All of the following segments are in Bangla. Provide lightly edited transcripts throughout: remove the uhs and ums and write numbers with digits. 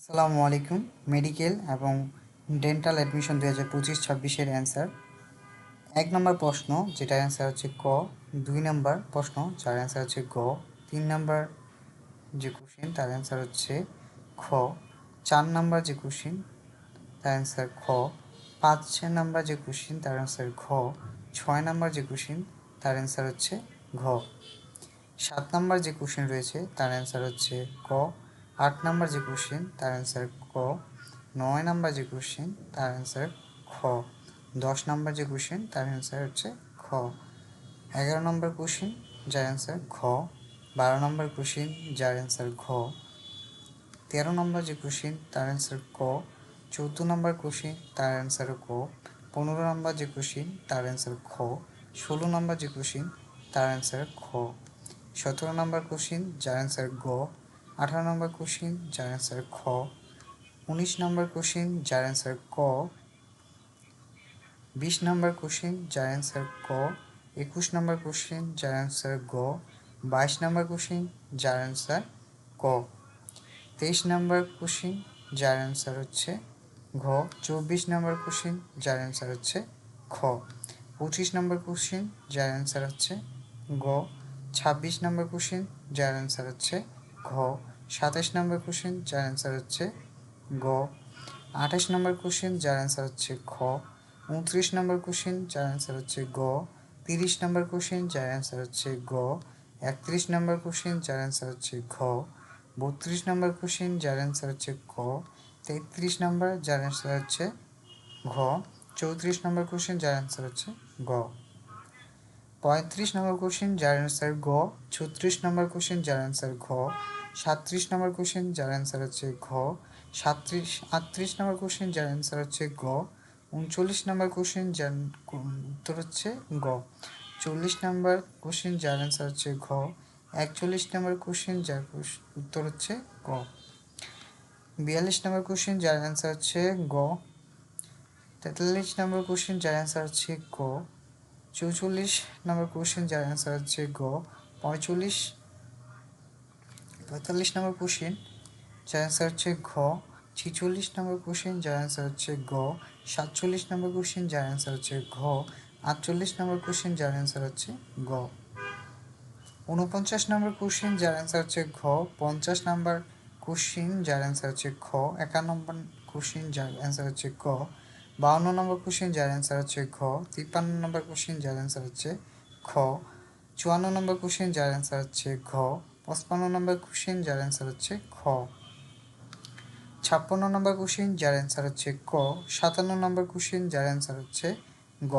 আসসালামু আলাইকুম। মেডিকেল এবং ডেন্টাল অ্যাডমিশন 2025-26-এর অ্যান্সার। 1 নম্বর প্রশ্ন যেটার অ্যান্সার হচ্ছে ক। 2 নম্বর প্রশ্ন যার অ্যান্সার হচ্ছে গ। 3 নম্বর যে কোশ্চিন তার অ্যান্সার হচ্ছে খ। 4 নম্বর যে কোশ্চিন তার অ্যান্সার খ। 5 নম্বর যে কোশ্চিন তার অ্যান্সার ঘ। 6 নম্বর যে কোশ্চিন তার অ্যান্সার হচ্ছে ঘ। 7 নম্বর যে কোশ্চিন রয়েছে তার অ্যান্সার হচ্ছে ক। 8 নম্বর যে কোশ্চিন তার অ্যান্সার ক। 9 নম্বর যে কোশ্চিন তার অ্যান্সার খ। 10 নম্বর যে কোশ্চিন তার অ্যান্সার হচ্ছে খ। 11 নম্বর কোশ্চিন যার অ্যান্সার ঘ। 12 নম্বর কোশ্চিন যার অ্যান্সার ঘ। 13 নম্বর যে কোশ্চিন তার অ্যান্সার ক। 14 নম্বর কোশ্চিন তার অ্যান্সার ক। 15 নম্বর যে কোশ্চিন তার অ্যান্সার খ। 16 নম্বর যে কোশ্চিন তার অ্যান্সার খ। 17 নম্বর কোশ্চিন যার অ্যান্সার গ। 18 নম্বর কোশ্চিন যার অ্যান্সার খ। 19 নম্বর কোশ্চিন যার অ্যান্সার ক। 20 নম্বর কোশ্চিন যার অ্যান্সার ক। 21 নম্বর কোশ্চিন যার অ্যান্সার গ। 22 নম্বর কোশ্চিন যার অ্যান্সার ক। 23 নম্বর কোশ্চিন যার অ্যান্সার হচ্ছে ঘ। 24 নম্বর কোশ্চিন যার অ্যান্সার হচ্ছে খ। 25 নম্বর কোশ্চিন যার অ্যান্সার হচ্ছে গ। 26 নম্বর কোশ্চিন যার অ্যান্সার হচ্ছে ঘ। 27 নম্বর কোশ্চিন যার অ্যান্সার হচ্ছে গ। 28 নম্বর কোশ্চিন যার অ্যান্সার হচ্ছে খ। 29 নম্বর কোশ্চিন যার অ্যান্সার হচ্ছে গ। 30 নম্বর কোশ্চিন যার অ্যান্সার হচ্ছে গ। 31 নম্বর কোশ্চিন যার অ্যান্সার হচ্ছে ঘ। 32 নম্বর কোশ্চিন যার অ্যান্সার হচ্ছে ক। 33 নম্বর যার অ্যান্সার হচ্ছে ঘ। 34 নম্বর কোশ্চিন যার অ্যান্সার হচ্ছে গ। 35 নম্বর কোশ্চিন যার অ্যান্সার গ। 36 নম্বর কোশ্চিন যার অ্যান্সার ঘ। 37 নম্বর কোশ্চিন যার অ্যান্সার হচ্ছে ঘ। 38 নম্বর কোশ্চিন যার অ্যান্সার হচ্ছে গ। 39 নম্বর কোশ্চিন যার উত্তর হচ্ছে গ। 40 নম্বর কোশ্চিন যার অ্যান্সার হচ্ছে ঘ। 41 নম্বর কোশ্চিন যার উত্তর হচ্ছে গ। 42 নম্বর কোশ্চিন যার অ্যান্সার হচ্ছে গ। 43 নম্বর কোশ্চিন যার অ্যান্সার হচ্ছে গ। 44 নম্বর কোশ্চিন যার অ্যান্সার হচ্ছে গ। 45 45 নম্বর কোশ্চিন যার অ্যান্সার হচ্ছে ঘ। 46 নম্বর কোশ্চিন যার অ্যান্সার হচ্ছে গ। 47 নম্বর কোশ্চিন যার অ্যান্সার হচ্ছে ঘ। 48 নম্বর কোশ্চিন যার অ্যান্সার হচ্ছে গ। 49 নম্বর কোশ্চিন যার অ্যান্সার হচ্ছে ঘ। 50 নম্বর কোশ্চিন যার অ্যান্সার হচ্ছে খ। 51 নম্বর কোশ্চিন যার অ্যান্সার হচ্ছে ক। 52 নম্বর কোশ্চিন যার অ্যান্সার হচ্ছে ঘ। 53 নম্বর কোশ্চিন যার অ্যান্সার হচ্ছে খ। 54 নম্বর কোশ্চিন যার অ্যান্সার হচ্ছে ঘ। 55 নম্বর কোশ্চিন যার অ্যান্সার হচ্ছে খ। 56 নম্বর কোশ্চিন যার অ্যান্সার হচ্ছে ক। 57 নম্বর কোশ্চিন যার অ্যান্সার হচ্ছে গ।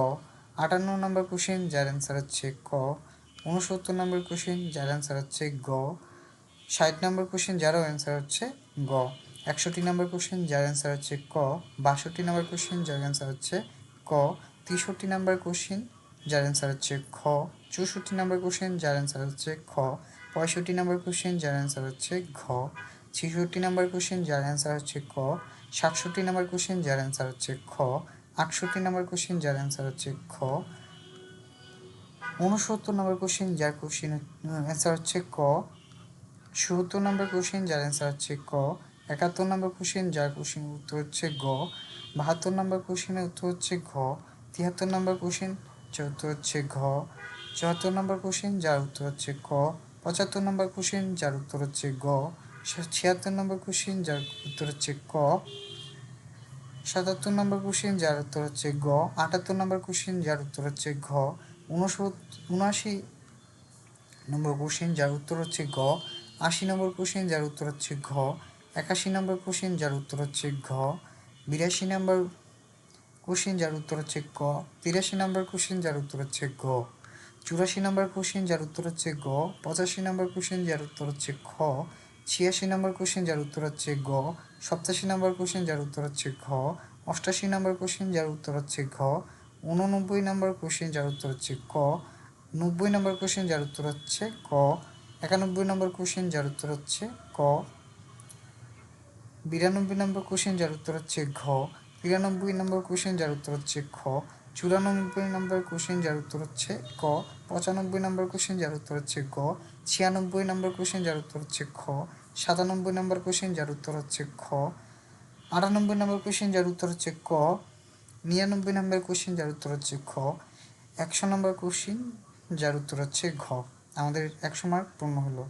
58 নম্বর কোশ্চিন যার অ্যান্সার হচ্ছে ক। 69 নম্বর কোশ্চিন যার অ্যান্সার হচ্ছে গ। 60 নম্বর কোশ্চিন যারও অ্যান্সার হচ্ছে গ। 61 নম্বর কোশ্চিন যার অ্যান্সার হচ্ছে ক। 62 নম্বর কোশ্চিন যার অ্যান্সার হচ্ছে ক। 63 নম্বর কোশ্চিন যার অ্যান্সার হচ্ছে খ। 64 নম্বর কোশ্চিন যার অ্যান্সার হচ্ছে খ। 65 নম্বর কোশ্চিন যার অ্যান্সার হচ্ছে ঘ। 66 নম্বর কোশ্চিন যার অ্যান্সার হচ্ছে ক। 67 নম্বর কোশ্চিন যার অ্যান্সার হচ্ছে খ। 68 নম্বর কোশ্চিন যার অ্যান্সার হচ্ছে খ। 69 নম্বর কোশ্চিন যার অ্যান্সার হচ্ছে ক। ৭০ নম্বর কোশ্চিন যার অ্যান্সার হচ্ছে ক। ৭১ নম্বর কোশ্চিন যার উত্তর হচ্ছে গ। ৭২ নম্বর কোশ্চিনের উত্তর হচ্ছে ঘ। ৭৩ নম্বর কোশ্চিন যার উত্তর হচ্ছে ঘ। ৭৪ নম্বর কোশ্চিন যার উত্তর হচ্ছে ক। ৭৫ নম্বর কোশ্চিন যার উত্তর হচ্ছে গ। ৭৬ নম্বর কোশ্চিন যার উত্তর হচ্ছে ক। ৭৭ নম্বর কোশ্চিন যার উত্তর হচ্ছে গ। ৭৮ নম্বর কোশ্চিন যার উত্তর হচ্ছে ঘ। ৭৯ নম্বর কোশ্চিন যার উত্তর হচ্ছে গ। ৮০ নম্বর কোশ্চিন যার উত্তর হচ্ছে ঘ। ৮১ নম্বর কোশ্চিন যার উত্তর হচ্ছে ঘ। ৮২ নম্বর কোশ্চিন যার উত্তর হচ্ছে ক। ৮৩ নম্বর কোশ্চিন যার উত্তর হচ্ছে গ। ৮৪ নম্বর কোশ্চিন যার উত্তর হচ্ছে গ। ৮৫ নম্বর কোশ্চিন যার উত্তর হচ্ছে খ। ৮৬ নম্বর কোশ্চিন যার উত্তর হচ্ছে গ। ৮৭ নম্বর কোশ্চিন যার উত্তর হচ্ছে ঘ। ৮৮ নম্বর কোশ্চিন যার উত্তর হচ্ছে ঘ। ৮৯ নম্বর কোশ্চিন যার উত্তর হচ্ছে ক। ৯০ নম্বর কোশ্চিন যার উত্তর হচ্ছে ক। ৯১ নম্বর কোশ্চিন যার উত্তর হচ্ছে ক। ৯২ নম্বর কোশ্চিন যার উত্তর হচ্ছে ঘ। ৯৩ নম্বর কোশ্চিন যার উত্তর হচ্ছে খ। ৯৪ নম্বর কোশ্চিন যার উত্তর হচ্ছে ক। ৯৫ নম্বর কোশ্চিন যার উত্তর হচ্ছে গ। ৯৬ নম্বর কোশ্চিন যার উত্তর হচ্ছে খ। 97 নম্বর কোশ্চেন, যার উত্তর হচ্ছে খ। 98 নম্বর কোশ্চেন, যার উত্তর হচ্ছে ক। 99 নম্বর কোশ্চেন, যার উত্তর হচ্ছে খ। 100 নম্বর কোশ্চেন, যার উত্তর হচ্ছে ঘ। আমাদের 100 মার্ক পূর্ণ হলো।